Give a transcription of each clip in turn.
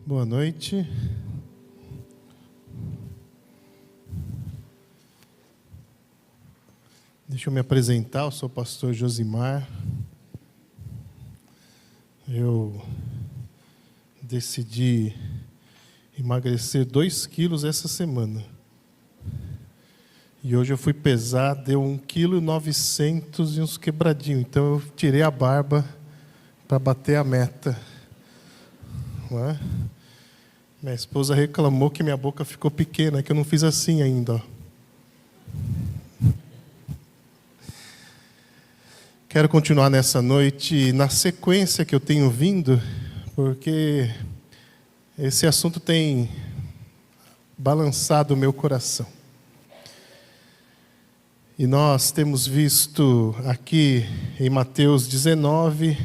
Boa noite. Deixa eu me apresentar, eu sou o pastor Josimar. Eu decidi emagrecer 2 quilos essa semana. E hoje eu fui pesar, deu 1,9 kg e uns quebradinhos. Então eu tirei a barba para bater a meta. Não é? Minha esposa reclamou que minha boca ficou pequena, que eu não fiz assim ainda. Ó. Quero continuar nessa noite na sequência que eu tenho vindo, porque esse assunto tem balançado o meu coração. E nós temos visto aqui em Mateus 19,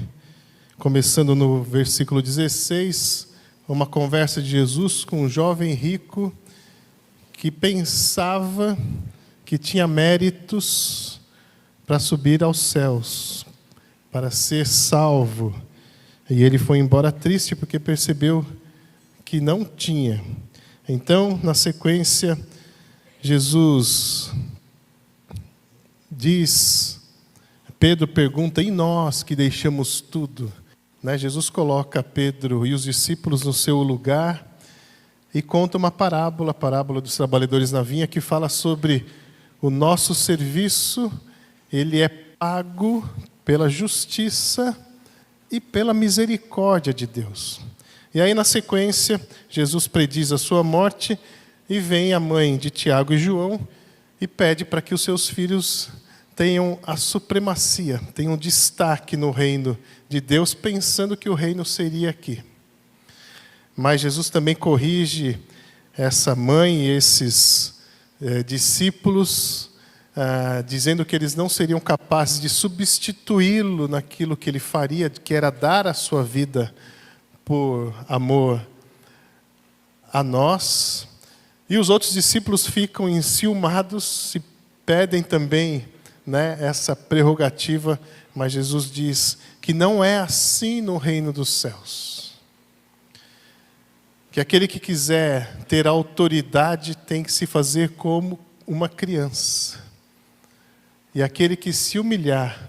começando no versículo 16, uma conversa de Jesus com um jovem rico que pensava que tinha méritos para subir aos céus, para ser salvo. E ele foi embora triste porque percebeu que não tinha. Então, na sequência, Jesus diz, Pedro pergunta, e nós que deixamos tudo? Jesus coloca Pedro e os discípulos no seu lugar e conta uma parábola, a parábola dos trabalhadores na vinha, que fala sobre o nosso serviço, ele é pago pela justiça e pela misericórdia de Deus. E aí, na sequência, Jesus prediz a sua morte e vem a mãe de Tiago e João e pede para que os seus filhos tenham a supremacia, tenham destaque no reino de Deus, pensando que o reino seria aqui. Mas Jesus também corrige essa mãe e esses discípulos, dizendo que eles não seriam capazes de substituí-lo naquilo que ele faria, que era dar a sua vida por amor a nós. E os outros discípulos ficam enciumados e pedem também essa prerrogativa, mas Jesus diz que não é assim no reino dos céus. Que aquele que quiser ter autoridade tem que se fazer como uma criança. E aquele que se humilhar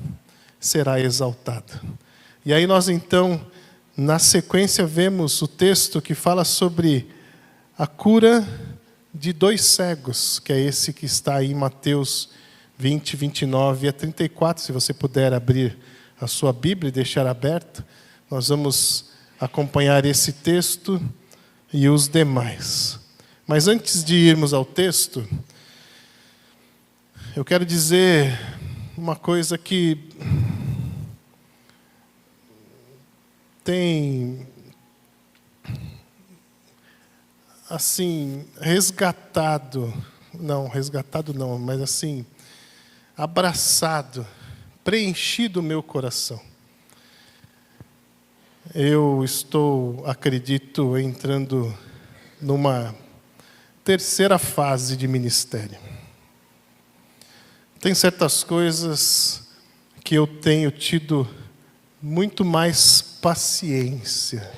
será exaltado. E aí nós então, na sequência, vemos o texto que fala sobre a cura de 2 cegos, que é esse que está aí em Mateus 20, 29 a 34. Se você puder abrir a sua Bíblia e deixar aberta, nós vamos acompanhar esse texto e os demais. Mas antes de irmos ao texto, eu quero dizer uma coisa que tem, assim, resgatado não, mas assim, abraçado, preenchido o meu coração. Eu estou, acredito, entrando numa terceira fase de ministério. Tem certas coisas que eu tenho tido muito mais paciência,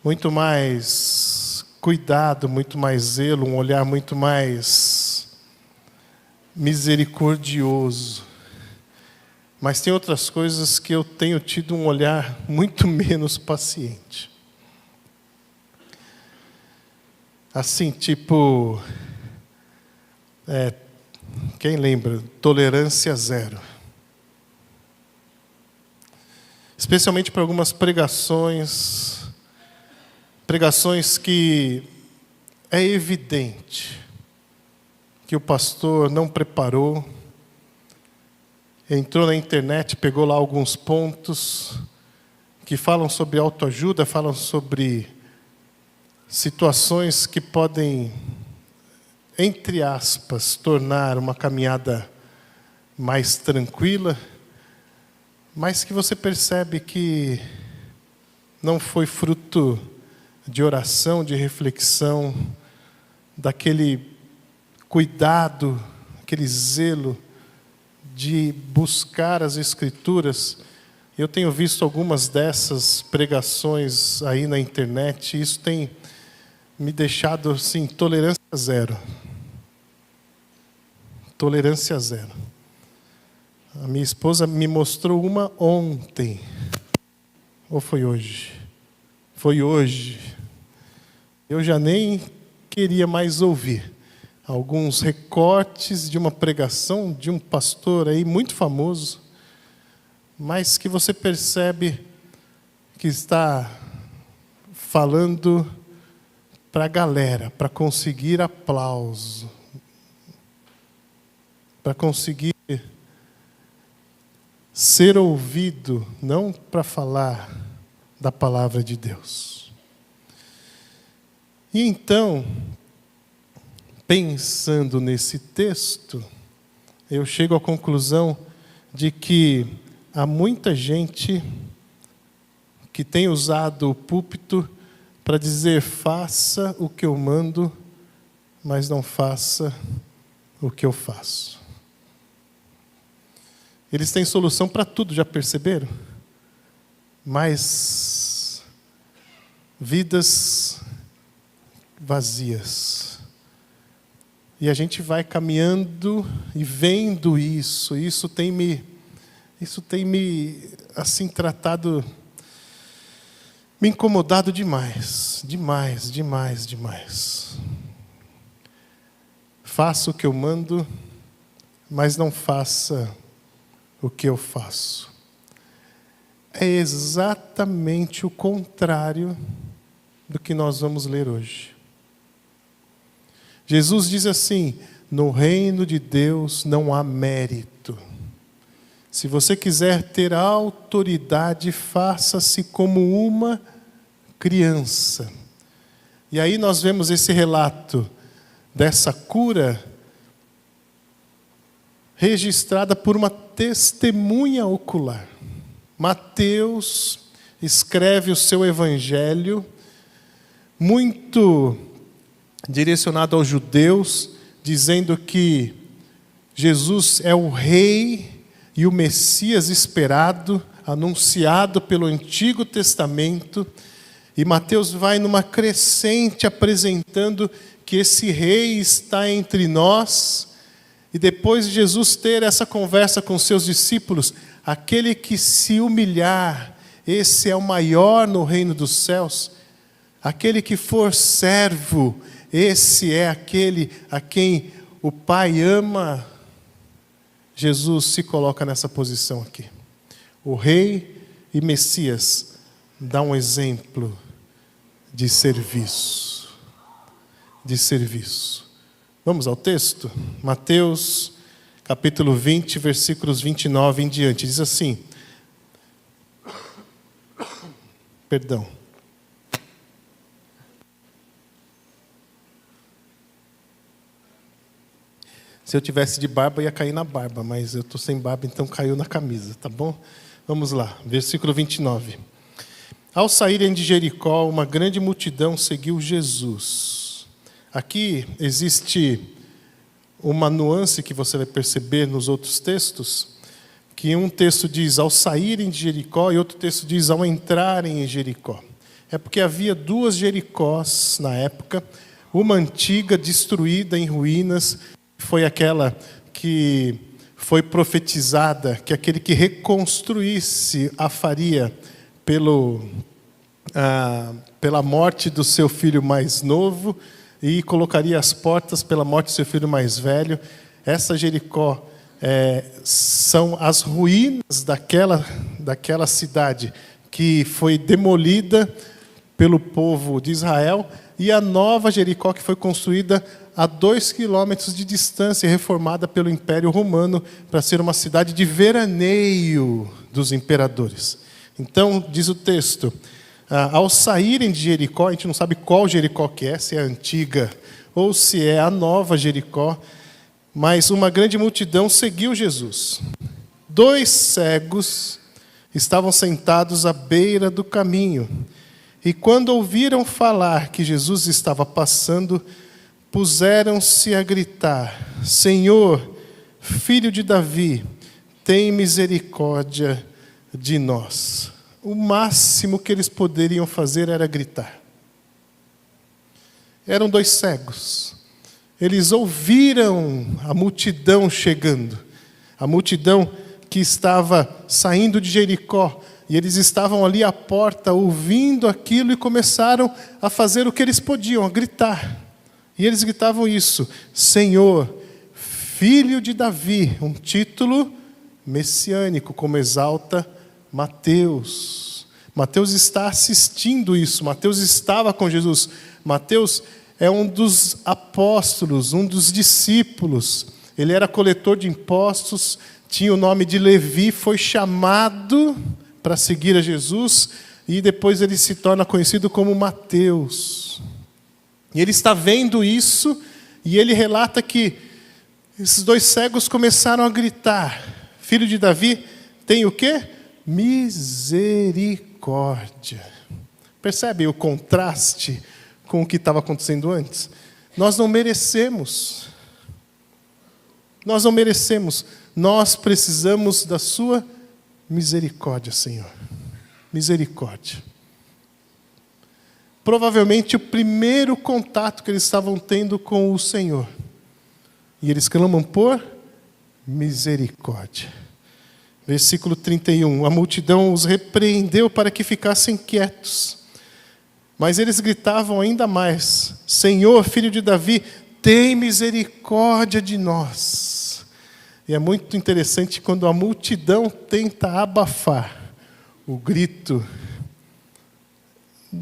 muito mais cuidado, muito mais zelo, um olhar muito mais misericordioso. Mas tem outras coisas que eu tenho tido um olhar muito menos paciente. Assim, tipo, quem lembra? Tolerância zero. Especialmente para algumas pregações que é evidente que o pastor não preparou, entrou na internet, pegou lá alguns pontos que falam sobre autoajuda, falam sobre situações que podem, entre aspas, tornar uma caminhada mais tranquila, mas que você percebe que não foi fruto de oração, de reflexão, daquele cuidado, aquele zelo de buscar as Escrituras. Eu tenho visto algumas dessas pregações aí na internet, e isso tem me deixado, assim, tolerância zero. Tolerância zero. A minha esposa me mostrou uma ontem. Ou foi hoje? Foi hoje. Eu já nem queria mais ouvir. Alguns recortes de uma pregação de um pastor aí muito famoso, mas que você percebe que está falando para a galera, para conseguir aplauso, para conseguir ser ouvido, não para falar da palavra de Deus. E então, pensando nesse texto, eu chego à conclusão de que há muita gente que tem usado o púlpito para dizer: faça o que eu mando, mas não faça o que eu faço. Eles têm solução para tudo, já perceberam? Mas vidas vazias. E a gente vai caminhando e vendo isso. Isso tem me assim tratado, me incomodado demais, demais, demais, demais. Faça o que eu mando, mas não faça o que eu faço. É exatamente o contrário do que nós vamos ler hoje. Jesus diz assim: no reino de Deus não há mérito. Se você quiser ter autoridade, faça-se como uma criança. E aí nós vemos esse relato dessa cura registrada por uma testemunha ocular. Mateus escreve o seu evangelho muito direcionado aos judeus, dizendo que Jesus é o rei e o Messias esperado, anunciado pelo Antigo Testamento. E Mateus vai numa crescente apresentando que esse rei está entre nós. E depois de Jesus ter essa conversa com seus discípulos, aquele que se humilhar, esse é o maior no reino dos céus. Aquele que for servo, esse é aquele a quem o Pai ama. Jesus se coloca nessa posição aqui. O rei e Messias dá um exemplo de serviço. De serviço. Vamos ao texto? Mateus, capítulo 20, versículos 29 em diante. Diz assim. Perdão. Se eu tivesse de barba, ia cair na barba, mas eu estou sem barba, então caiu na camisa, tá bom? Vamos lá, versículo 29. Ao saírem de Jericó, uma grande multidão seguiu Jesus. Aqui existe uma nuance que você vai perceber nos outros textos, que um texto diz ao saírem de Jericó e outro texto diz ao entrarem em Jericó. É porque havia duas Jericós na época, uma antiga, destruída em ruínas, foi aquela que foi profetizada, que aquele que reconstruísse a faria pela morte do seu filho mais novo e colocaria as portas pela morte do seu filho mais velho. Essa Jericó são as ruínas daquela cidade que foi demolida pelo povo de Israel, e a nova Jericó que foi construída a 2 quilômetros de distância, reformada pelo Império Romano para ser uma cidade de veraneio dos imperadores. Então, diz o texto, ao saírem de Jericó, a gente não sabe qual Jericó que é, se é a antiga ou se é a nova Jericó, mas uma grande multidão seguiu Jesus. 2 cegos estavam sentados à beira do caminho, e quando ouviram falar que Jesus estava passando, puseram-se a gritar: Senhor, filho de Davi, tem misericórdia de nós. O máximo que eles poderiam fazer era gritar. Eram 2 cegos. Eles ouviram a multidão chegando. A multidão que estava saindo de Jericó. E eles estavam ali à porta ouvindo aquilo e começaram a fazer o que eles podiam, a gritar. E eles gritavam isso: Senhor, Filho de Davi, um título messiânico, como exalta Mateus. Mateus está assistindo isso, Mateus estava com Jesus. Mateus é um dos apóstolos, um dos discípulos. Ele era coletor de impostos, tinha o nome de Levi, foi chamado para seguir a Jesus e depois ele se torna conhecido como Mateus. E ele está vendo isso e ele relata que esses 2 cegos começaram a gritar: Filho de Davi, tem o quê? Misericórdia. Percebe o contraste com o que estava acontecendo antes? Nós não merecemos. Nós não merecemos. Nós precisamos da sua misericórdia, Senhor. Misericórdia. Provavelmente o primeiro contato que eles estavam tendo com o Senhor. E eles clamam por misericórdia. Versículo 31. A multidão os repreendeu para que ficassem quietos. Mas eles gritavam ainda mais: Senhor, Filho de Davi, tem misericórdia de nós. E é muito interessante quando a multidão tenta abafar o grito.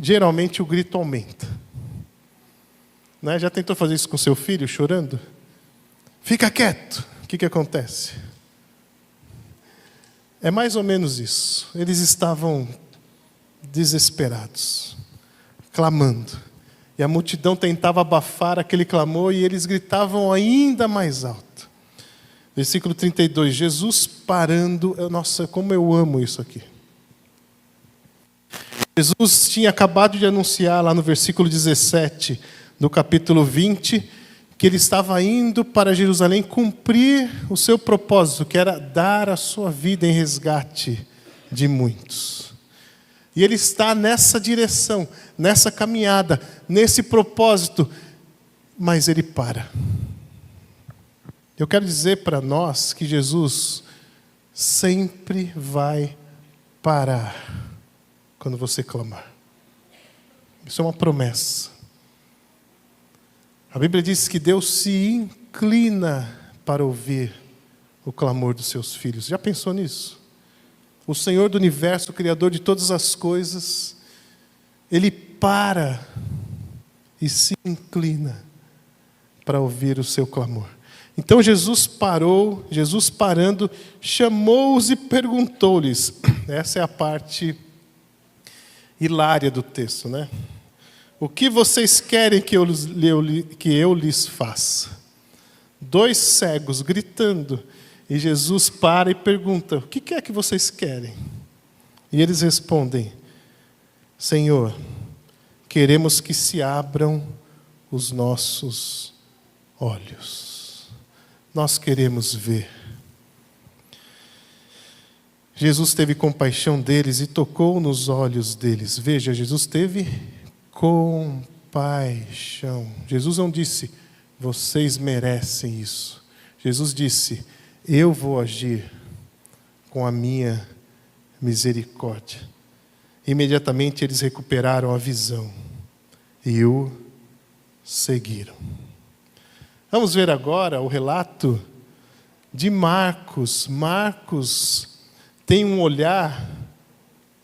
Geralmente o grito aumenta. Né? Já tentou fazer isso com seu filho, chorando? Fica quieto. O que acontece? É mais ou menos isso. Eles estavam desesperados, clamando. E a multidão tentava abafar aquele clamor e eles gritavam ainda mais alto. Versículo 32, Jesus parando. Nossa, como eu amo isso aqui. Jesus tinha acabado de anunciar lá no versículo 17, do capítulo 20, que ele estava indo para Jerusalém cumprir o seu propósito, que era dar a sua vida em resgate de muitos. E ele está nessa direção, nessa caminhada, nesse propósito, mas ele para. Eu quero dizer para nós que Jesus sempre vai parar quando você clamar. Isso é uma promessa. A Bíblia diz que Deus se inclina para ouvir o clamor dos seus filhos. Já pensou nisso? O Senhor do universo, o Criador de todas as coisas, Ele para e se inclina para ouvir o seu clamor. Então Jesus parou, Jesus parando, chamou-os e perguntou-lhes. Essa é a parte hilária do texto, né? O que vocês querem que eu lhes faça? 2 cegos gritando, e Jesus para e pergunta: o que é que vocês querem? E eles respondem: Senhor, queremos que se abram os nossos olhos. Nós queremos ver. Jesus teve compaixão deles e tocou nos olhos deles. Veja, Jesus teve compaixão. Jesus não disse: vocês merecem isso. Jesus disse: eu vou agir com a minha misericórdia. Imediatamente eles recuperaram a visão e o seguiram. Vamos ver agora o relato de Marcos. Marcos tem um olhar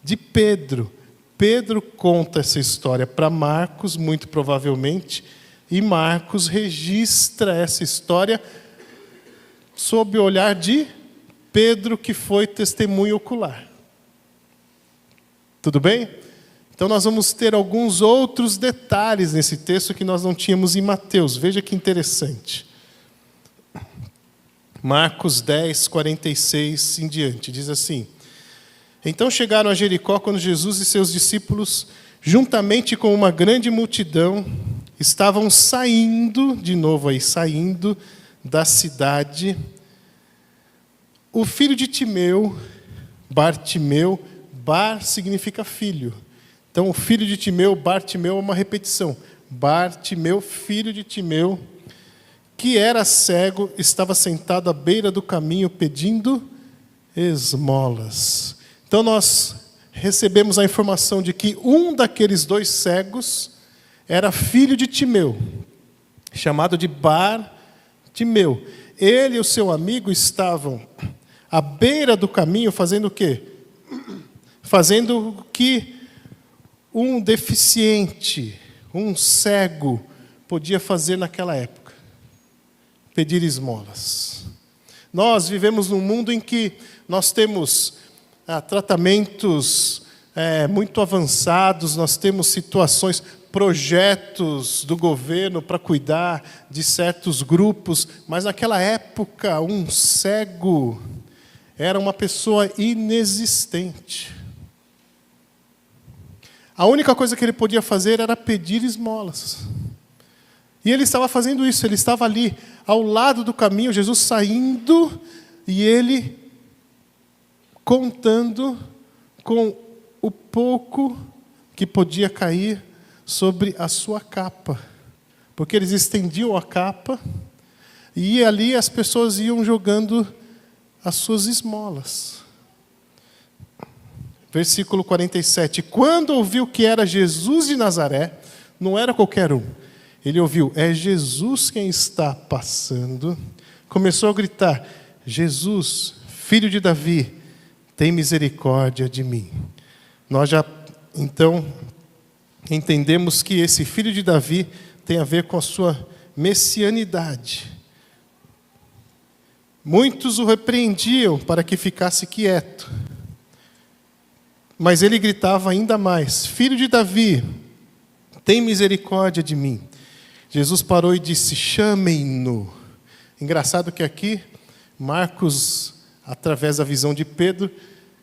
de Pedro. Pedro conta essa história para Marcos, muito provavelmente, e Marcos registra essa história sob o olhar de Pedro, que foi testemunho ocular. Tudo bem? Então nós vamos ter alguns outros detalhes nesse texto que nós não tínhamos em Mateus. Veja que interessante. Marcos 10, 46 em diante, diz assim: então chegaram a Jericó quando Jesus e seus discípulos, juntamente com uma grande multidão, estavam saindo da cidade. O filho de Timeu, Bartimeu, Bar significa filho. Então, o filho de Timeu, Bartimeu, é uma repetição. Bartimeu, filho de Timeu, que era cego, estava sentado à beira do caminho pedindo esmolas. Então, nós recebemos a informação de que um daqueles dois cegos era filho de Timeu, chamado de Bartimeu. Ele e o seu amigo estavam à beira do caminho fazendo o quê? Fazendo o que um deficiente, um cego, podia fazer naquela época: pedir esmolas. Nós vivemos num mundo em que nós temos tratamentos muito avançados, nós temos situações, projetos do governo para cuidar de certos grupos, mas naquela época um cego era uma pessoa inexistente. A única coisa que ele podia fazer era pedir esmolas. E ele estava fazendo isso, ele estava ali, ao lado do caminho, Jesus saindo, e ele contando com o pouco que podia cair sobre a sua capa. Porque eles estendiam a capa, e ali as pessoas iam jogando as suas esmolas. Versículo 47. Quando ouviu que era Jesus de Nazaré, não era qualquer um. Ele ouviu, é Jesus quem está passando. Começou a gritar, Jesus, filho de Davi, tem misericórdia de mim. Nós já, então, entendemos que esse filho de Davi tem a ver com a sua messianidade. Muitos o repreendiam para que ficasse quieto. Mas ele gritava ainda mais, filho de Davi, tem misericórdia de mim. Jesus parou e disse, chamem-no. Engraçado que aqui, Marcos, através da visão de Pedro,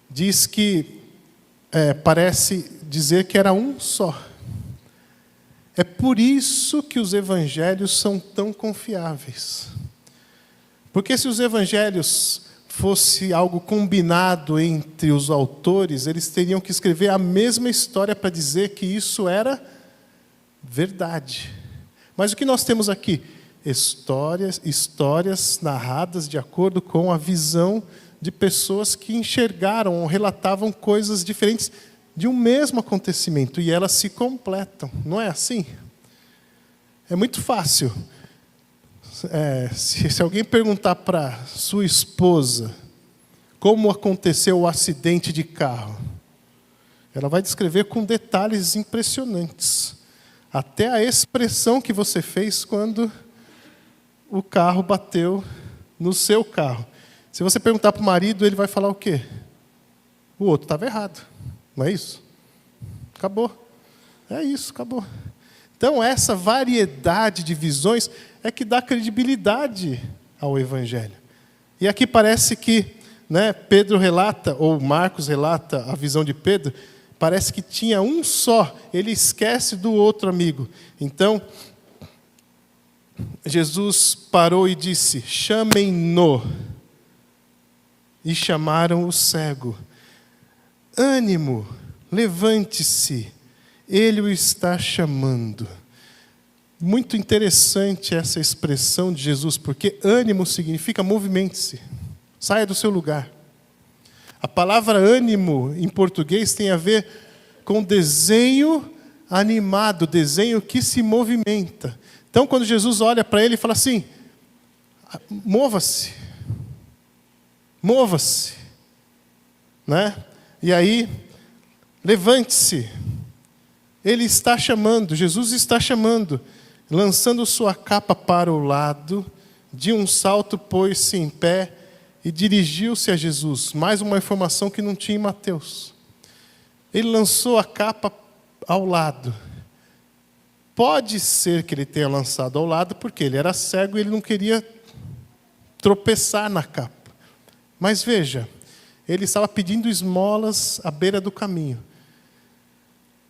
diz que parece dizer que era um só. É por isso que os evangelhos são tão confiáveis. Porque se os evangelhos fosse algo combinado entre os autores, eles teriam que escrever a mesma história para dizer que isso era verdade. Mas o que nós temos aqui? Histórias narradas de acordo com a visão de pessoas que enxergaram ou relatavam coisas diferentes de um mesmo acontecimento, e elas se completam. Não é assim? É muito fácil. Se alguém perguntar para sua esposa como aconteceu o acidente de carro, ela vai descrever com detalhes impressionantes. Até a expressão que você fez quando o carro bateu no seu carro. Se você perguntar para o marido, ele vai falar o quê? O outro estava errado. Não é isso? Acabou. É isso, acabou. Então, essa variedade de visões é que dá credibilidade ao Evangelho. E aqui parece que, Pedro relata, ou Marcos relata a visão de Pedro, parece que tinha um só, ele esquece do outro amigo. Então, Jesus parou e disse, chamem-no. E chamaram o cego. Ânimo, levante-se, ele o está chamando. Muito interessante essa expressão de Jesus, porque ânimo significa movimente-se, saia do seu lugar. A palavra ânimo, em português, tem a ver com desenho animado, desenho que se movimenta. Então, quando Jesus olha para ele e fala assim, mova-se, mova-se, E aí, levante-se. Ele está chamando, Jesus está chamando, lançando sua capa para o lado, de um salto pôs-se em pé e dirigiu-se a Jesus. Mais uma informação que não tinha em Mateus. Ele lançou a capa ao lado. Pode ser que ele tenha lançado ao lado, porque ele era cego e ele não queria tropeçar na capa. Mas veja, ele estava pedindo esmolas à beira do caminho.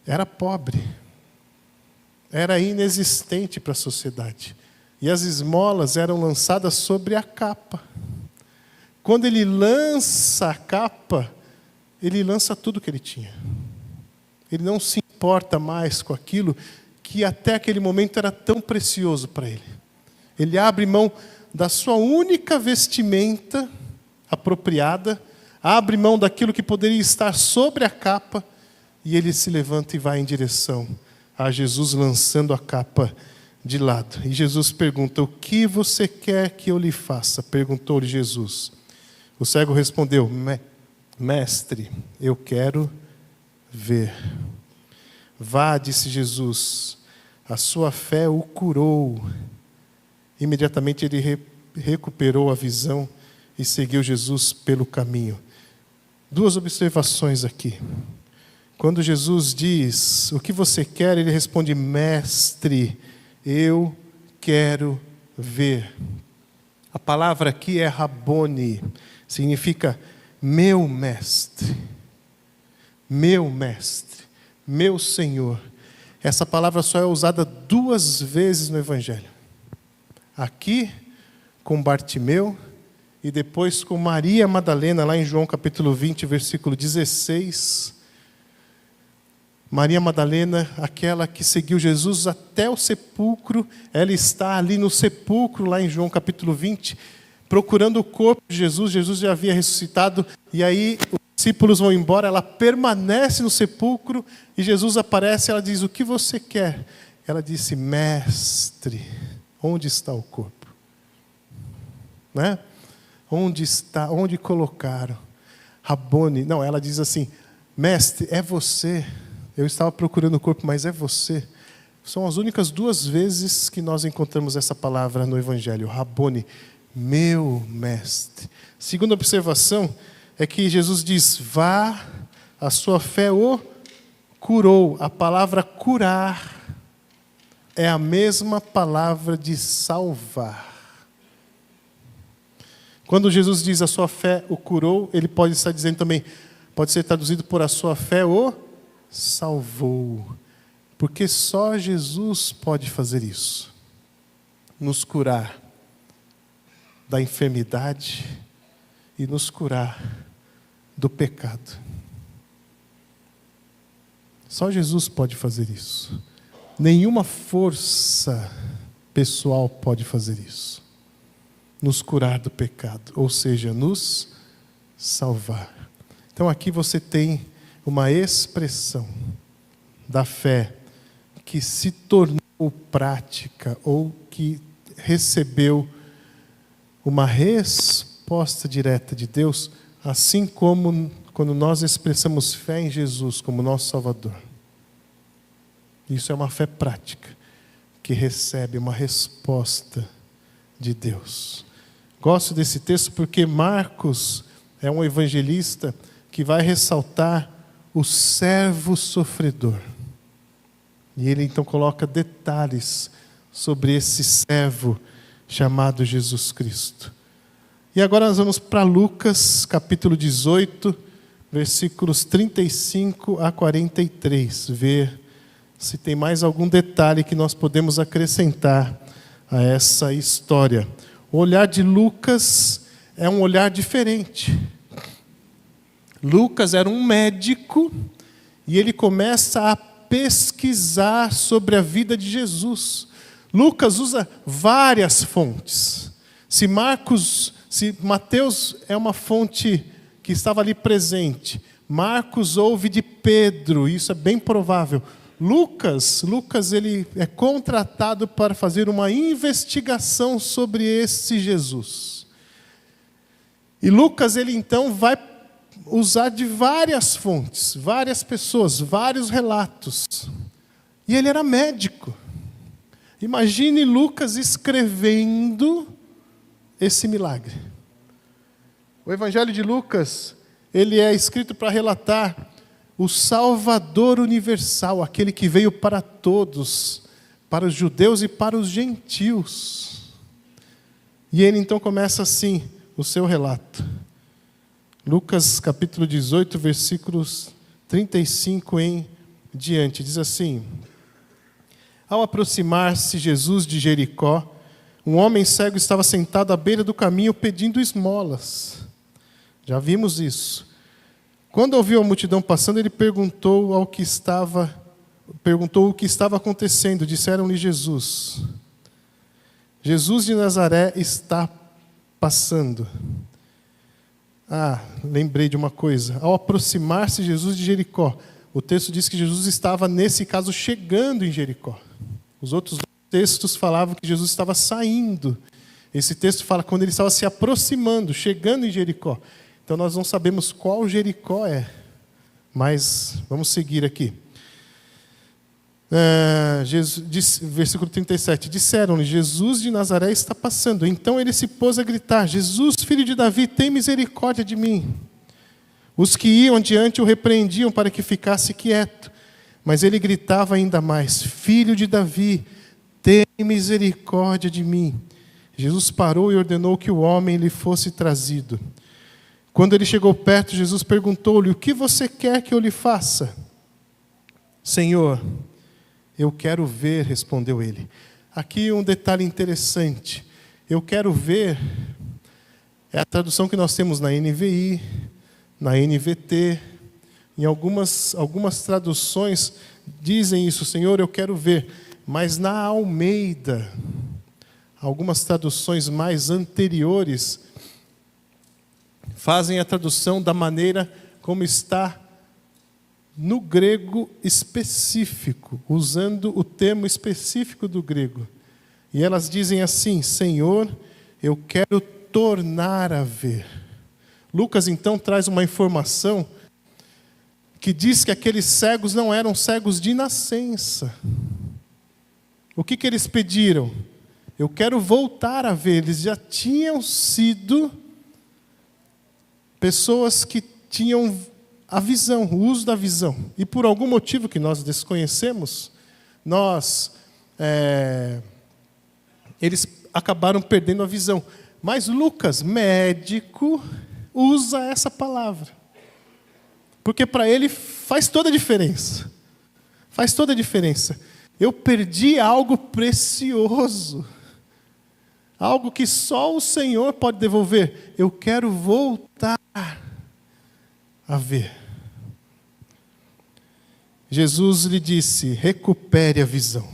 Era pobre. Era inexistente para a sociedade. E as esmolas eram lançadas sobre a capa. Quando ele lança a capa, ele lança tudo que ele tinha. Ele não se importa mais com aquilo que até aquele momento era tão precioso para ele. Ele abre mão da sua única vestimenta apropriada, abre mão daquilo que poderia estar sobre a capa, e ele se levanta e vai em direção a Jesus, lançando a capa de lado. E Jesus pergunta: o que você quer que eu lhe faça? Perguntou-lhe Jesus. O cego respondeu: mestre, eu quero ver. Vá, disse Jesus, a sua fé o curou. Imediatamente ele recuperou a visão e seguiu Jesus pelo caminho. Duas observações aqui. Quando Jesus diz: o que você quer? Ele responde: mestre, eu quero ver. A palavra aqui é Rabone, significa meu mestre, meu Senhor. Essa palavra só é usada 2 vezes no Evangelho. Aqui com Bartimeu e depois com Maria Madalena, lá em João capítulo 20, versículo 16. Maria Madalena, aquela que seguiu Jesus até o sepulcro, ela está ali no sepulcro, lá em João capítulo 20, procurando o corpo de Jesus. Jesus já havia ressuscitado, e aí os discípulos vão embora, ela permanece no sepulcro, e Jesus aparece, ela diz: o que você quer? Ela disse: mestre, onde está o corpo? Né? Onde está? Onde colocaram? Rabone, não, ela diz assim: mestre, é você. Eu estava procurando o corpo, mas é você. São as únicas 2 vezes que nós encontramos essa palavra no Evangelho. Rabone, meu mestre. Segunda observação é que Jesus diz: vá, a sua fé o curou. A palavra curar é a mesma palavra de salvar. Quando Jesus diz: a sua fé o curou, ele pode estar dizendo também, pode ser traduzido por: a sua fé o salvou. Porque só Jesus pode fazer isso. Nos curar da enfermidade e nos curar do pecado. Só Jesus pode fazer isso. Nenhuma força pessoal pode fazer isso. Nos curar do pecado, ou seja, nos salvar. Então aqui você tem uma expressão da fé que se tornou prática, ou que recebeu uma resposta direta de Deus, assim como quando nós expressamos fé em Jesus como nosso Salvador. Isso é uma fé prática, que recebe uma resposta de Deus. Gosto desse texto porque Marcos é um evangelista que vai ressaltar o servo sofredor. E ele então coloca detalhes sobre esse servo chamado Jesus Cristo. E agora nós vamos para Lucas, capítulo 18, versículos 35 a 43, ver se tem mais algum detalhe que nós podemos acrescentar a essa história. O olhar de Lucas é um olhar diferente. Lucas era um médico e ele começa a pesquisar sobre a vida de Jesus. Lucas usa várias fontes. Se Mateus é uma fonte que estava ali presente, Marcos ouve de Pedro, isso é bem provável. Lucas ele é contratado para fazer uma investigação sobre esse Jesus. E Lucas, ele então vai usar de várias fontes, várias pessoas, vários relatos. E ele era médico. Imagine Lucas escrevendo esse milagre. O Evangelho de Lucas, ele é escrito para relatar o Salvador universal, aquele que veio para todos, para os judeus e para os gentios. E ele então começa assim o seu relato. Lucas capítulo 18, versículos 35 em diante, diz assim: ao aproximar-se Jesus de Jericó, um homem cego estava sentado à beira do caminho pedindo esmolas. Já vimos isso. Quando ouviu a multidão passando, ele perguntou o que estava acontecendo. Disseram-lhe Jesus: Jesus de Nazaré está passando. Lembrei de uma coisa. Ao aproximar-se Jesus de Jericó, o texto diz que Jesus estava, nesse caso, chegando em Jericó. Os outros textos falavam que Jesus estava saindo. Esse texto fala quando ele estava se aproximando, chegando em Jericó. Então nós não sabemos qual Jericó é, mas vamos seguir aqui. Versículo 37. Disseram-lhe: Jesus de Nazaré está passando. Então ele se pôs a gritar: Jesus, filho de Davi, tem misericórdia de mim. Os que iam adiante o repreendiam para que ficasse quieto. Mas ele gritava ainda mais: Filho de Davi, tem misericórdia de mim. Jesus parou e ordenou que o homem lhe fosse trazido. Quando ele chegou perto, Jesus perguntou-lhe: O que você quer que eu lhe faça? Senhor, eu quero ver, respondeu ele. Aqui um detalhe interessante. Eu quero ver é a tradução que nós temos na NVI, na NVT. Em algumas traduções dizem isso: Senhor, eu quero ver. Mas na Almeida, algumas traduções mais anteriores fazem a tradução da maneira como está no grego específico, usando o termo específico do grego. E elas dizem assim: Senhor, eu quero tornar a ver. Lucas então traz uma informação que diz que aqueles cegos não eram cegos de nascença. O que eles pediram? Eu quero voltar a ver. Eles já tinham sido pessoas que tinham a visão, o uso da visão. E por algum motivo que nós desconhecemos, eles acabaram perdendo a visão. Mas Lucas, médico, usa essa palavra. Porque para ele faz toda a diferença. Faz toda a diferença. Eu perdi algo precioso. Algo que só o Senhor pode devolver. Eu quero voltar a ver. Jesus lhe disse: recupere a visão.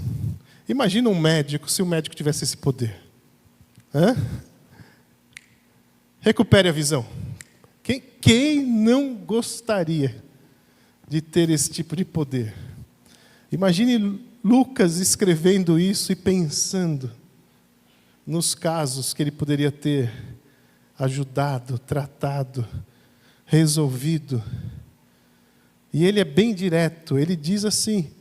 Imagina um médico, se o médico tivesse esse poder. Recupere a visão. Quem não gostaria de ter esse tipo de poder? Imagine Lucas escrevendo isso e pensando nos casos que ele poderia ter ajudado, tratado, resolvido. E ele é bem direto, ele diz assim,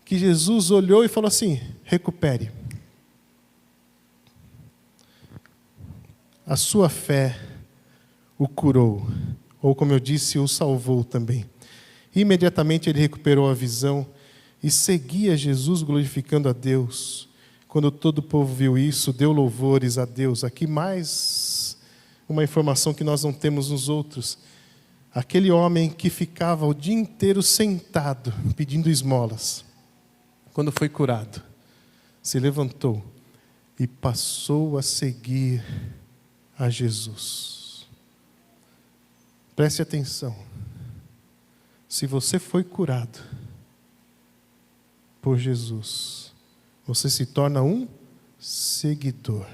que Jesus olhou e falou assim: recupere. A sua fé o curou, ou como eu disse, o salvou também. Imediatamente ele recuperou a visão e seguia Jesus glorificando a Deus. Quando todo o povo viu isso, deu louvores a Deus. Aqui mais uma informação que nós não temos nos outros. Aquele homem que ficava o dia inteiro sentado, pedindo esmolas, quando foi curado, se levantou e passou a seguir a Jesus. Preste atenção. Se você foi curado por Jesus, você se torna um seguidor.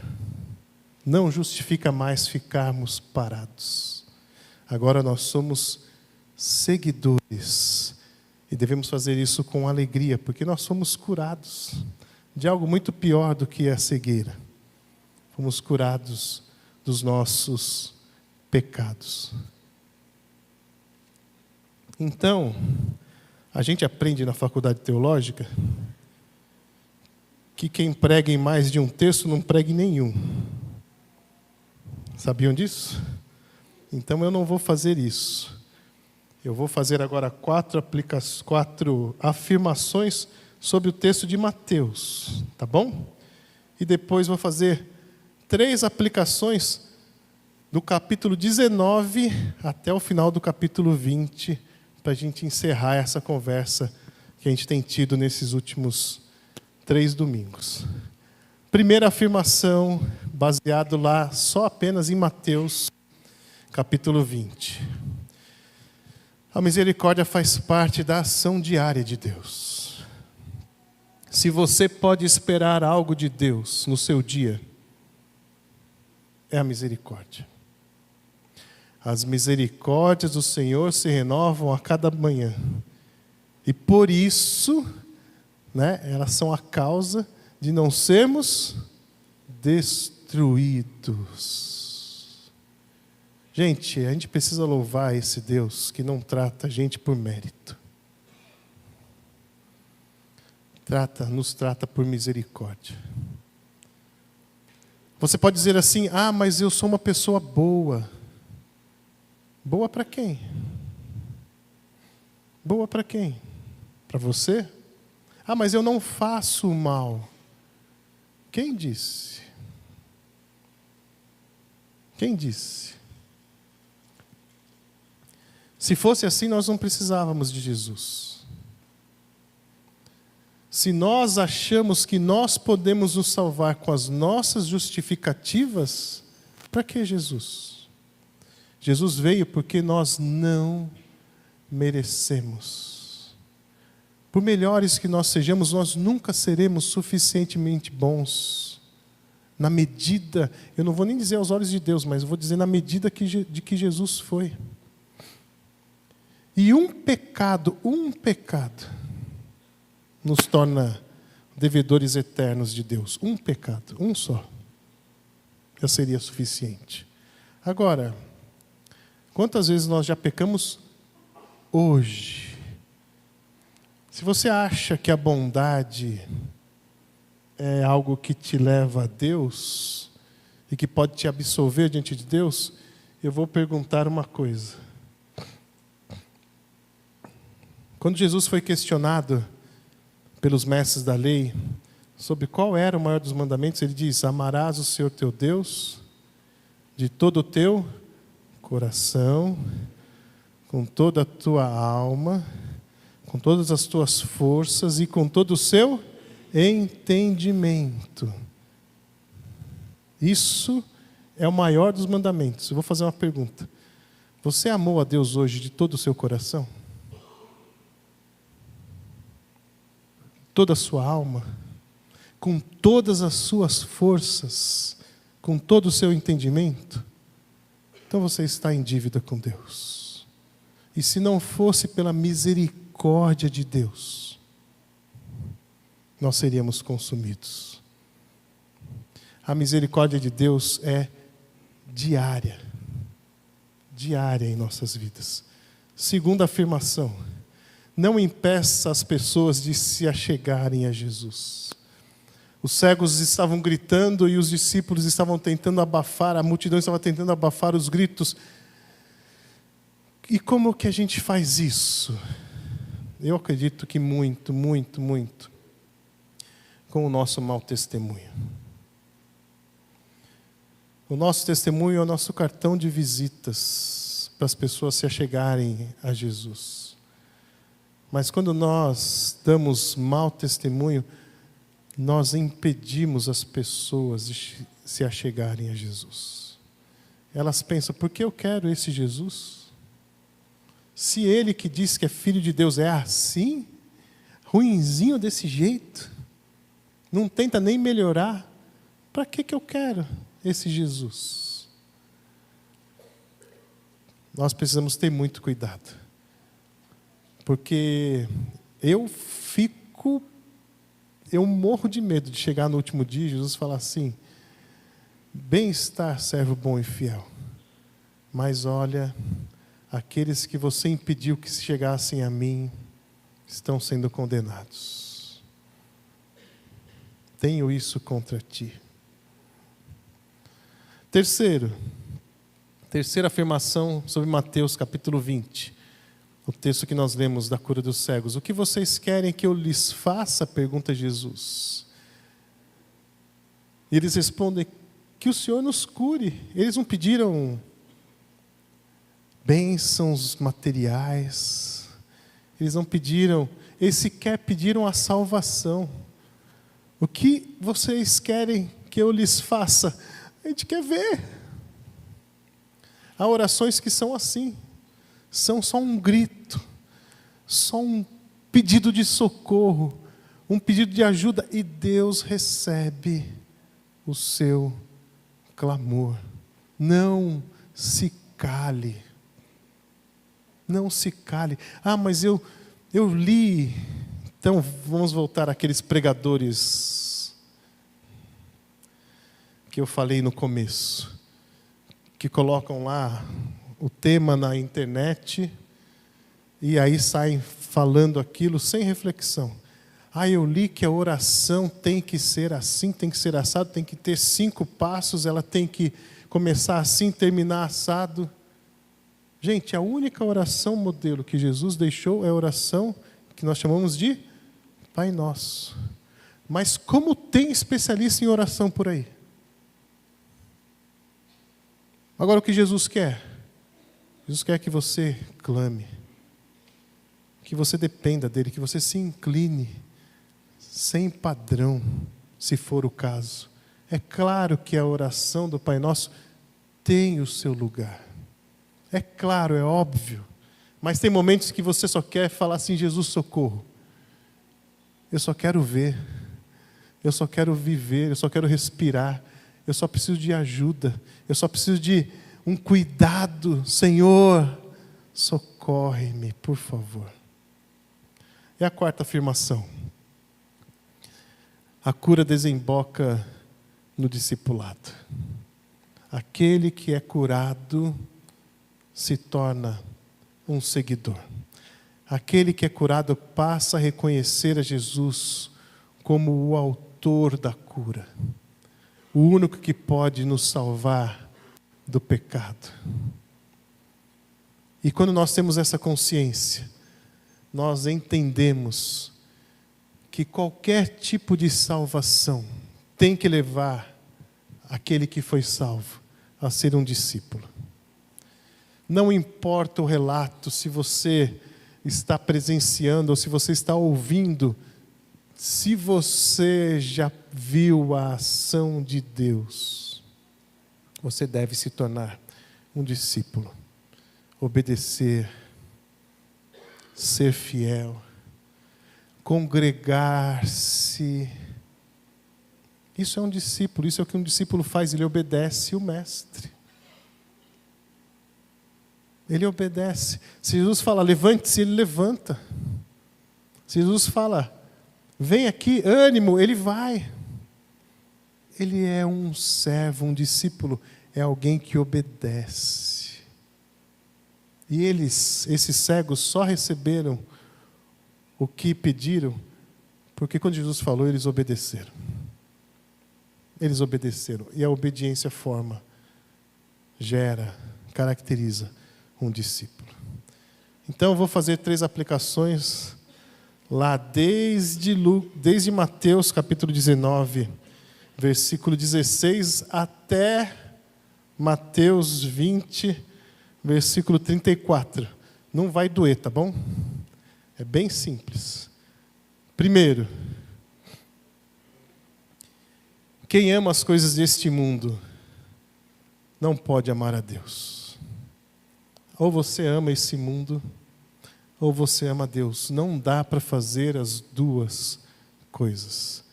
Não justifica mais ficarmos parados. Agora nós somos seguidores. E devemos fazer isso com alegria, porque nós somos curados de algo muito pior do que a cegueira. Fomos curados dos nossos pecados. Então, a gente aprende na faculdade teológica que quem prega em mais de um texto não prega em nenhum. Sabiam disso? Então eu não vou fazer isso. Eu vou fazer agora 4 afirmações sobre o texto de Mateus, tá bom? E depois vou fazer 3 aplicações do capítulo 19 até o final do capítulo 20, para a gente encerrar essa conversa que a gente tem tido nesses últimos 3 domingos. Primeira afirmação, baseado lá só apenas em Mateus, capítulo 20. A misericórdia faz parte da ação diária de Deus. Se você pode esperar algo de Deus no seu dia, é a misericórdia. As misericórdias do Senhor se renovam a cada manhã. E por isso, elas são a causa de não sermos destruídos. Gente, a gente precisa louvar esse Deus que não trata a gente por mérito. Nos trata por misericórdia. Você pode dizer assim: mas eu sou uma pessoa boa. Boa para quem? Boa para quem? Para você? Mas eu não faço o mal. Quem disse? Quem disse? Se fosse assim, nós não precisávamos de Jesus. Se nós achamos que nós podemos nos salvar com as nossas justificativas, para que Jesus? Jesus veio porque nós não merecemos. Por melhores que nós sejamos, nós nunca seremos suficientemente bons. Na medida, eu não vou nem dizer aos olhos de Deus, mas eu vou dizer na medida de que Jesus foi. E um pecado, nos torna devedores eternos de Deus. Um pecado, um só, já seria suficiente. Agora, quantas vezes nós já pecamos hoje? Se você acha que a bondade é algo que te leva a Deus e que pode te absolver diante de Deus, eu vou perguntar uma coisa. Quando Jesus foi questionado pelos mestres da lei sobre qual era o maior dos mandamentos, ele diz: amarás o Senhor teu Deus de todo o teu coração, com toda a tua alma, com todas as tuas forças e com todo o seu entendimento. Isso é o maior dos mandamentos. Eu vou fazer uma pergunta. Você amou a Deus hoje de todo o seu coração? Toda a sua alma? Com todas as suas forças? Com todo o seu entendimento? Então você está em dívida com Deus. E se não fosse pela misericórdia de Deus, nós seríamos consumidos. A misericórdia de Deus é diária. Diária em nossas vidas. Segunda afirmação: não impeça as pessoas de se achegarem a Jesus. Os cegos estavam gritando e os discípulos estavam tentando abafar, a multidão estava tentando abafar os gritos. E como que a gente faz isso? Eu acredito que muito, muito, muito com o nosso mau testemunho. O nosso testemunho é o nosso cartão de visitas para as pessoas se achegarem a Jesus. Mas quando nós damos mau testemunho, nós impedimos as pessoas de se achegarem a Jesus. Elas pensam: por que eu quero esse Jesus? Se ele que diz que é filho de Deus é assim, ruinzinho desse jeito, não tenta nem melhorar, para que eu quero esse Jesus? Nós precisamos ter muito cuidado. Porque eu morro de medo de chegar no último dia e Jesus falar assim: bem-estar, servo bom e fiel. Mas olha, aqueles que você impediu que chegassem a mim, estão sendo condenados. Tenho isso contra ti. Terceira afirmação sobre Mateus capítulo 20. O texto que nós lemos da cura dos cegos. O que vocês querem que eu lhes faça? Pergunta Jesus. E eles respondem: que o Senhor nos cure. Eles não pediram bênçãos materiais. Eles não pediram, eles sequer pediram a salvação. O que vocês querem que eu lhes faça? A gente quer ver. Há orações que são assim. são só um grito, só um pedido de socorro, um pedido de ajuda, e Deus recebe o seu clamor. Não se cale. Não se cale. Ah, mas eu li. Então, vamos voltar àqueles pregadores que eu falei no começo, que colocam lá o tema na internet e aí saem falando aquilo sem reflexão. Ah, eu li que a oração tem que ser assim, tem que ser assado, tem que ter 5 passos, ela tem que começar assim, terminar assado. Gente, a única oração modelo que Jesus deixou é a oração que nós chamamos de Pai Nosso. Mas como tem especialista em oração por aí? Agora, o que Jesus quer? Jesus quer que você clame, que você dependa dele, que você se incline, sem padrão, se for o caso. É claro que a oração do Pai Nosso tem o seu lugar. É claro, é óbvio. Mas tem momentos que você só quer falar assim: Jesus, socorro. Eu só quero ver. Eu só quero viver. Eu só quero respirar. Eu só preciso de ajuda. Eu só preciso de um cuidado. Senhor, socorre-me, por favor. E a 4ª afirmação. A cura desemboca no discipulado. Aquele que é curado se torna um seguidor. Aquele que é curado passa a reconhecer a Jesus como o autor da cura, o único que pode nos salvar do pecado. E quando nós temos essa consciência, nós entendemos que qualquer tipo de salvação tem que levar aquele que foi salvo a ser um discípulo. Não importa o relato, se você está presenciando ou se você está ouvindo, se você já viu a ação de Deus, você deve se tornar um discípulo, obedecer, ser fiel, congregar-se. Isso é um discípulo, isso é o que um discípulo faz, ele obedece o mestre. Ele obedece. Se Jesus fala, levante-se, ele levanta. Se Jesus fala, vem aqui, ânimo, ele vai. Ele é um servo, um discípulo, é alguém que obedece. E esses cegos, só receberam o que pediram, porque quando Jesus falou, eles obedeceram. Eles obedeceram. E a obediência forma, gera, caracteriza um discípulo. Então eu vou fazer 3 aplicações lá desde Mateus capítulo 19, versículo 16 até Mateus 20, versículo 34. Não vai doer, tá bom? É bem simples. Primeiro, quem ama as coisas deste mundo não pode amar a Deus. Ou você ama esse mundo, ou você ama Deus. Não dá para fazer as duas coisas.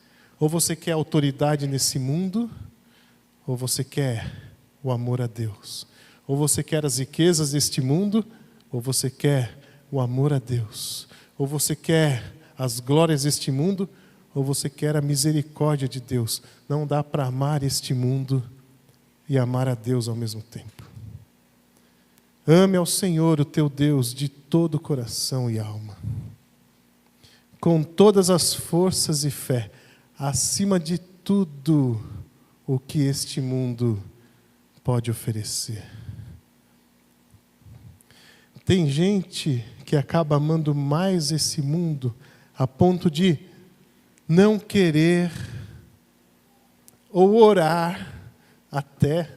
Ou você quer autoridade nesse mundo, ou você quer o amor a Deus. Ou você quer as riquezas deste mundo, ou você quer o amor a Deus. Ou você quer as glórias deste mundo, ou você quer a misericórdia de Deus. Não dá para amar este mundo e amar a Deus ao mesmo tempo. Ame ao Senhor, o teu Deus, de todo o coração e alma, com todas as forças e fé, acima de tudo o que este mundo pode oferecer. Tem gente que acaba amando mais esse mundo a ponto de não querer ou orar até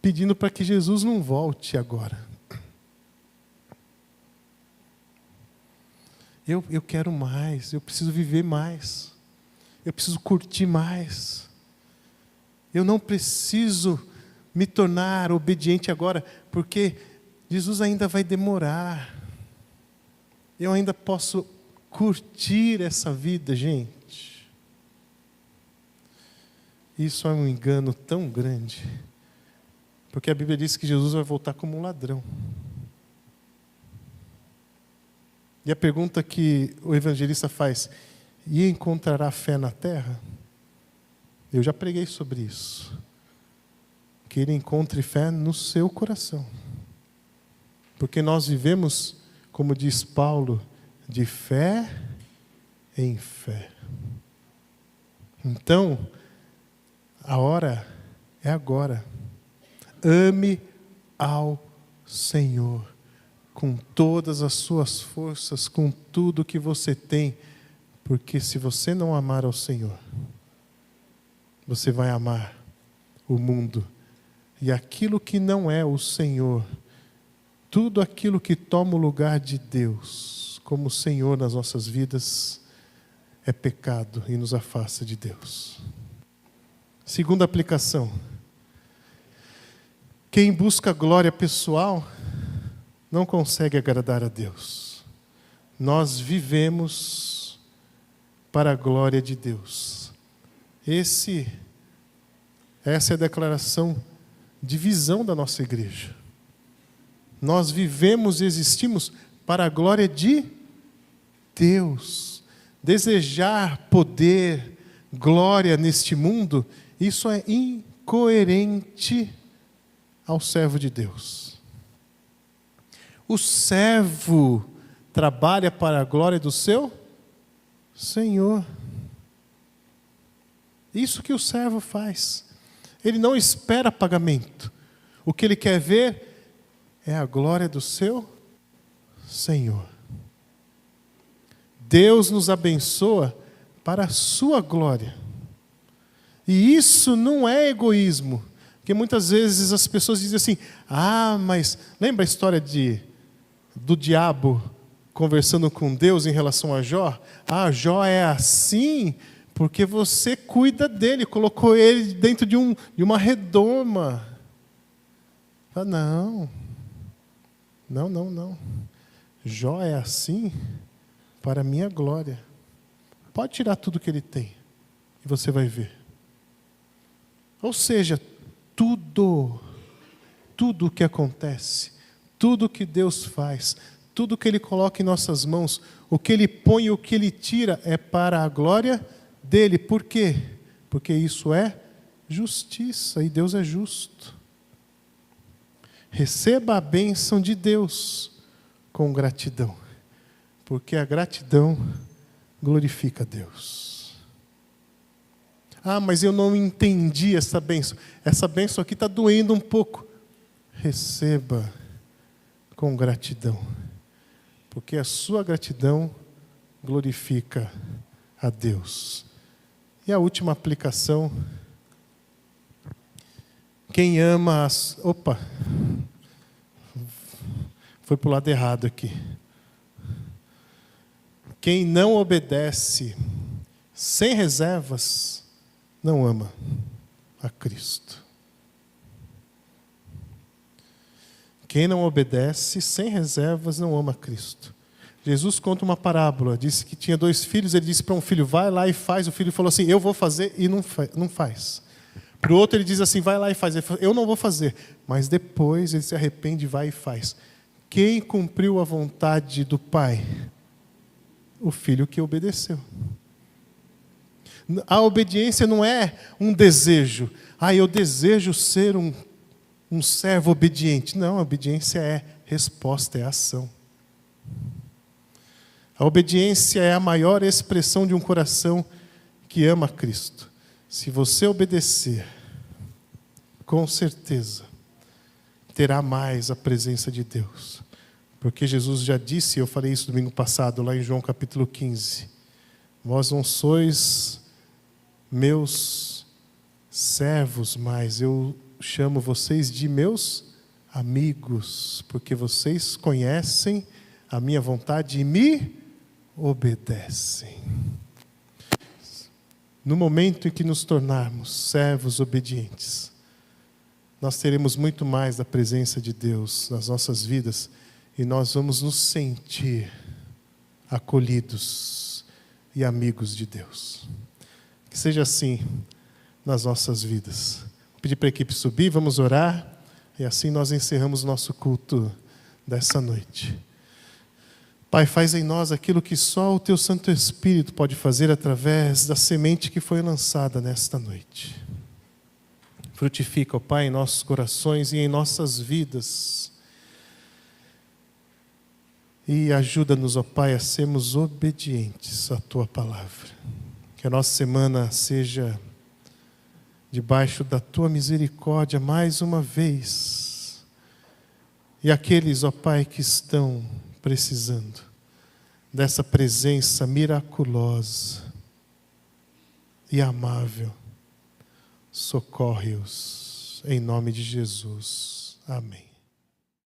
pedindo para que Jesus não volte agora. Eu quero mais, eu preciso viver mais, eu preciso curtir mais. Eu não preciso me tornar obediente agora, porque Jesus ainda vai demorar. Eu ainda posso curtir essa vida, gente. Isso é um engano tão grande. Porque a Bíblia diz que Jesus vai voltar como um ladrão. E a pergunta que o evangelista faz: e encontrará fé na terra? Eu já preguei sobre isso. Que ele encontre fé no seu coração. Porque nós vivemos, como diz Paulo, de fé em fé. Então, a hora é agora. Ame ao Senhor com todas as suas forças, com tudo que você tem, porque se você não amar ao Senhor, você vai amar o mundo e aquilo que não é o Senhor, tudo aquilo que toma o lugar de Deus como Senhor nas nossas vidas é pecado e nos afasta de Deus. Segunda aplicação: quem busca glória pessoal não consegue agradar a Deus. Nós vivemos para a glória de Deus. Essa é a declaração de visão da nossa igreja. Nós vivemos e existimos para a glória de Deus. Desejar poder, glória neste mundo, isso é incoerente ao servo de Deus. O servo trabalha para a glória do seu Senhor. Isso que o servo faz. Ele não espera pagamento. O que ele quer ver é a glória do seu Senhor. Deus nos abençoa para a sua glória. E isso não é egoísmo. Porque muitas vezes as pessoas dizem assim: mas lembra a história do diabo conversando com Deus em relação a Jó? Jó é assim porque você cuida dele, colocou ele dentro de uma redoma. Não. Jó é assim para a minha glória. Pode tirar tudo que ele tem e você vai ver. Ou seja, tudo o que acontece, tudo o que Deus faz, tudo que Ele coloca em nossas mãos, o que Ele põe e o que Ele tira é para a glória dEle. Por quê? Porque isso é justiça e Deus é justo. Receba a bênção de Deus com gratidão, porque a gratidão glorifica a Deus. Mas eu não entendi essa bênção. Essa bênção aqui está doendo um pouco. Receba com gratidão, porque a sua gratidão glorifica a Deus. E a última aplicação: quem ama foi para o lado errado aqui. Quem não obedece sem reservas não ama a Cristo. Quem não obedece sem reservas não ama a Cristo. Jesus conta uma parábola, disse que tinha 2 filhos, ele disse para um filho: vai lá e faz. O filho falou assim: eu vou fazer, e não faz. Para o outro ele diz assim: vai lá e faz. Ele falou: eu não vou fazer. Mas depois ele se arrepende, vai e faz. Quem cumpriu a vontade do Pai? O filho que obedeceu. A obediência não é um desejo. Eu desejo ser um servo obediente. Não, a obediência é resposta, é ação. A obediência é a maior expressão de um coração que ama Cristo. Se você obedecer, com certeza, terá mais a presença de Deus. Porque Jesus já disse, eu falei isso domingo passado, lá em João capítulo 15. Vós não sois meus servos, mas eu chamo vocês de meus amigos, porque vocês conhecem a minha vontade e me obedecem. No momento em que nos tornarmos servos obedientes, nós teremos muito mais da presença de Deus nas nossas vidas e nós vamos nos sentir acolhidos e amigos de Deus. Que seja assim nas nossas vidas. Vou pedir para a equipe subir, vamos orar e assim nós encerramos nosso culto dessa noite. Pai, faz em nós aquilo que só o Teu Santo Espírito pode fazer através da semente que foi lançada nesta noite. Frutifica, ó Pai, em nossos corações e em nossas vidas. E ajuda-nos, ó Pai, a sermos obedientes à Tua palavra. Que a nossa semana seja debaixo da Tua misericórdia mais uma vez. E aqueles, ó Pai, que estão precisando dessa presença miraculosa e amável, socorre-os, em nome de Jesus. Amém.